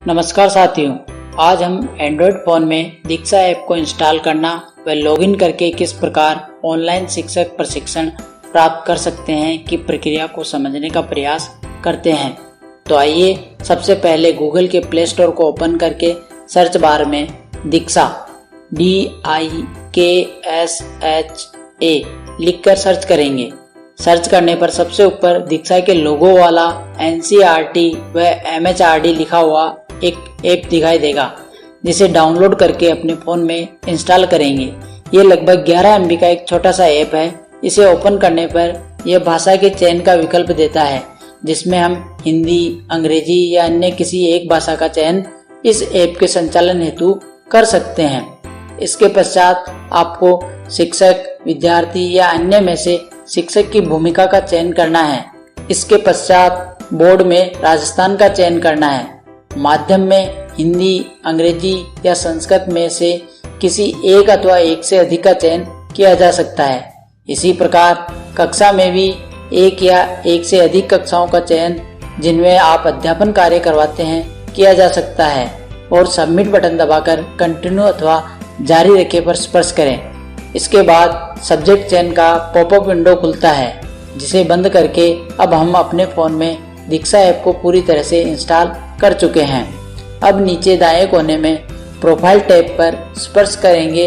नमस्कार साथियों, आज हम एंड्रॉयड फ़ोन में दीक्षा ऐप को इंस्टॉल करना व लॉगिन करके किस प्रकार ऑनलाइन शिक्षक प्रशिक्षण प्राप्त कर सकते हैं की प्रक्रिया को समझने का प्रयास करते हैं। तो आइए सबसे पहले गूगल के प्ले स्टोर को ओपन करके सर्च बार में दीक्षा DIKSHA लिखकर सर्च करेंगे। सर्च करने पर सबसे ऊपर दीक्षा के लोगो वाला NCERT व MHRD लिखा हुआ एक ऐप दिखाई देगा, जिसे डाउनलोड करके अपने फ़ोन में इंस्टॉल करेंगे। ये लगभग 11 MB का एक छोटा सा ऐप है। इसे ओपन करने पर यह भाषा के चयन का विकल्प देता है, जिसमें हम हिंदी, अंग्रेजी या अन्य किसी एक भाषा का चयन इस ऐप के संचालन हेतु कर सकते हैं। इसके पश्चात आपको शिक्षक, विद्यार्थी या अन्य में से शिक्षक की भूमिका का चयन करना है। इसके पश्चात बोर्ड में राजस्थान का चयन करना है। माध्यम में हिंदी, अंग्रेजी या संस्कृत में से किसी एक अथवा एक से अधिक का चयन किया जा सकता है। इसी प्रकार कक्षा में भी एक या एक से अधिक कक्षाओं का चयन जिनमें आप अध्यापन कार्य करवाते हैं किया जा सकता है और सबमिट बटन दबाकर कंटिन्यू अथवा जारी रखे पर स्पर्श करें। इसके बाद सब्जेक्ट चयन का पॉपअप विंडो खुलता है, जिसे बंद करके अब हम अपने फ़ोन में दीक्षा ऐप को पूरी तरह से इंस्टॉल कर चुके हैं। अब नीचे दाएं कोने में प्रोफाइल टैब पर स्पर्श करेंगे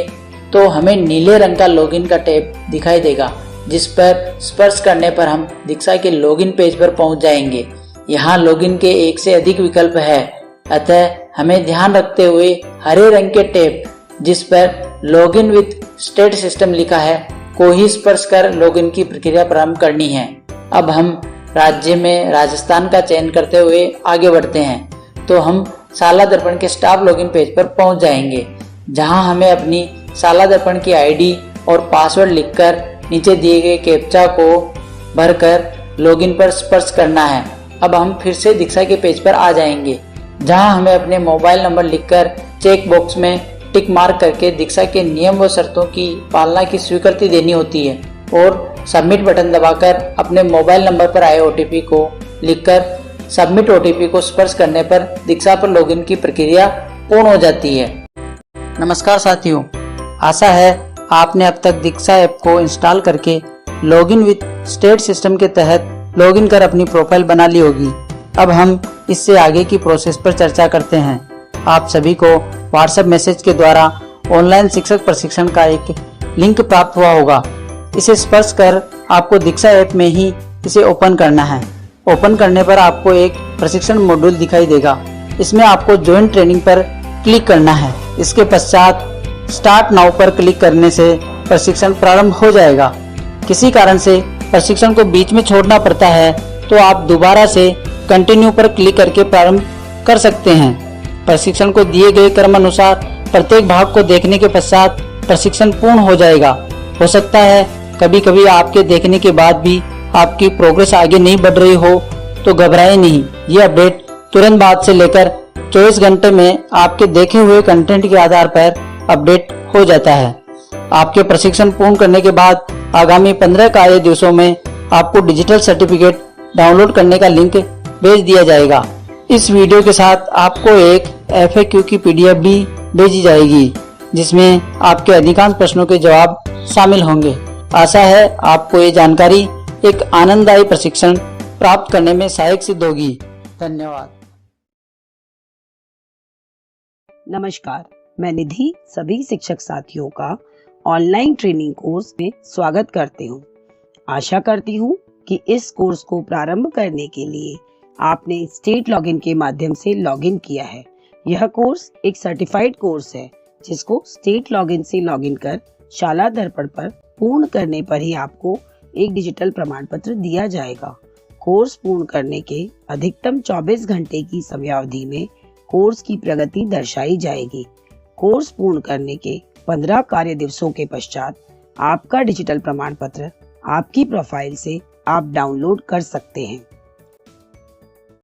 तो हमें नीले रंग का लॉगिन का टैब दिखाई देगा, जिस पर स्पर्श करने पर हम दीक्षा के लॉगिन पेज पर पहुंच जाएंगे। यहाँ लॉगिन के एक से अधिक विकल्प है, अतः हमें ध्यान रखते हुए हरे रंग के टैब जिस पर लॉगिन विद स्टेट सिस्टम लिखा है को ही स्पर्श कर लॉगिन की प्रक्रिया प्रारंभ करनी है। अब हम राज्य में राजस्थान का चयन करते हुए आगे बढ़ते हैं तो हम शाला दर्पण के स्टाफ लॉगिन पेज पर पहुंच जाएंगे, जहां हमें अपनी शाला दर्पण की आईडी और पासवर्ड लिखकर नीचे दिए गए कैप्चा को भरकर लॉगिन पर स्पर्श करना है। अब हम फिर से दीक्षा के पेज पर आ जाएंगे, जहां हमें अपने मोबाइल नंबर लिखकर चेक बॉक्स में टिक मार्क करके दीक्षा के नियम व शर्तों की पालना की स्वीकृति देनी होती है और सबमिट बटन दबाकर अपने मोबाइल नंबर पर आए OTP को लिखकर सबमिट OTP को स्पर्श करने पर दीक्षा पर लॉगिन की प्रक्रिया पूर्ण हो जाती है। नमस्कार साथियों, आशा है आपने अब तक दीक्षा ऐप को इंस्टॉल करके लॉगिन विद स्टेट सिस्टम के तहत लॉगिन कर अपनी प्रोफाइल बना ली होगी। अब हम इससे आगे की प्रोसेस पर चर्चा करते हैं। आप सभी को व्हाट्सएप मैसेज के द्वारा ऑनलाइन शिक्षक प्रशिक्षण का एक लिंक प्राप्त हुआ होगा। इसे स्पर्श कर आपको दीक्षा ऐप में ही इसे ओपन करना है। ओपन करने पर आपको एक प्रशिक्षण मॉड्यूल दिखाई देगा। इसमें आपको ज्वाइन ट्रेनिंग पर क्लिक करना है। इसके पश्चात स्टार्ट नाउ पर क्लिक करने से प्रशिक्षण प्रारंभ हो जाएगा। किसी कारण से प्रशिक्षण को बीच में छोड़ना पड़ता है तो आप दोबारा से कंटिन्यू पर क्लिक करके प्रारंभ कर सकते हैं। प्रशिक्षण को दिए गए क्रम अनुसार प्रत्येक भाग को देखने के पश्चात प्रशिक्षण पूर्ण हो जाएगा। हो सकता है कभी कभी आपके देखने के बाद भी आपकी प्रोग्रेस आगे नहीं बढ़ रही हो, तो घबराएं नहीं। ये अपडेट तुरंत बाद से लेकर 24 घंटे में आपके देखे हुए कंटेंट के आधार पर अपडेट हो जाता है। आपके प्रशिक्षण पूर्ण करने के बाद आगामी 15 कार्य दिवसों में आपको डिजिटल सर्टिफिकेट डाउनलोड करने का लिंक भेज दिया जाएगा। इस वीडियो के साथ आपको एक FAQ की PDF भी भेजी जाएगी, जिसमें आपके अधिकांश प्रश्नों के जवाब शामिल होंगे। आशा है आपको ये जानकारी एक आनंददायी प्रशिक्षण प्राप्त करने में सहायक सिद्ध होगी। धन्यवाद। नमस्कार, मैं निधि सभी शिक्षक साथियों का ऑनलाइन ट्रेनिंग कोर्स में स्वागत करती हूँ। आशा करती हूँ कि इस कोर्स को प्रारंभ करने के लिए आपने स्टेट लॉगिन के माध्यम से लॉगिन किया है। यह कोर्स एक सर्टिफाइड कोर्स है, जिसको स्टेट लॉगिन से लॉगिन कर शाला दर्पण पर पूर्ण करने पर ही आपको एक डिजिटल प्रमाण पत्र दिया जाएगा। कोर्स पूर्ण करने के अधिकतम 24 घंटे की समयावधि में कोर्स की प्रगति दर्शाई जाएगी। कोर्स पूर्ण करने के 15 कार्य दिवसों के पश्चात आपका डिजिटल प्रमाण पत्र आपकी प्रोफाइल से आप डाउनलोड कर सकते हैं।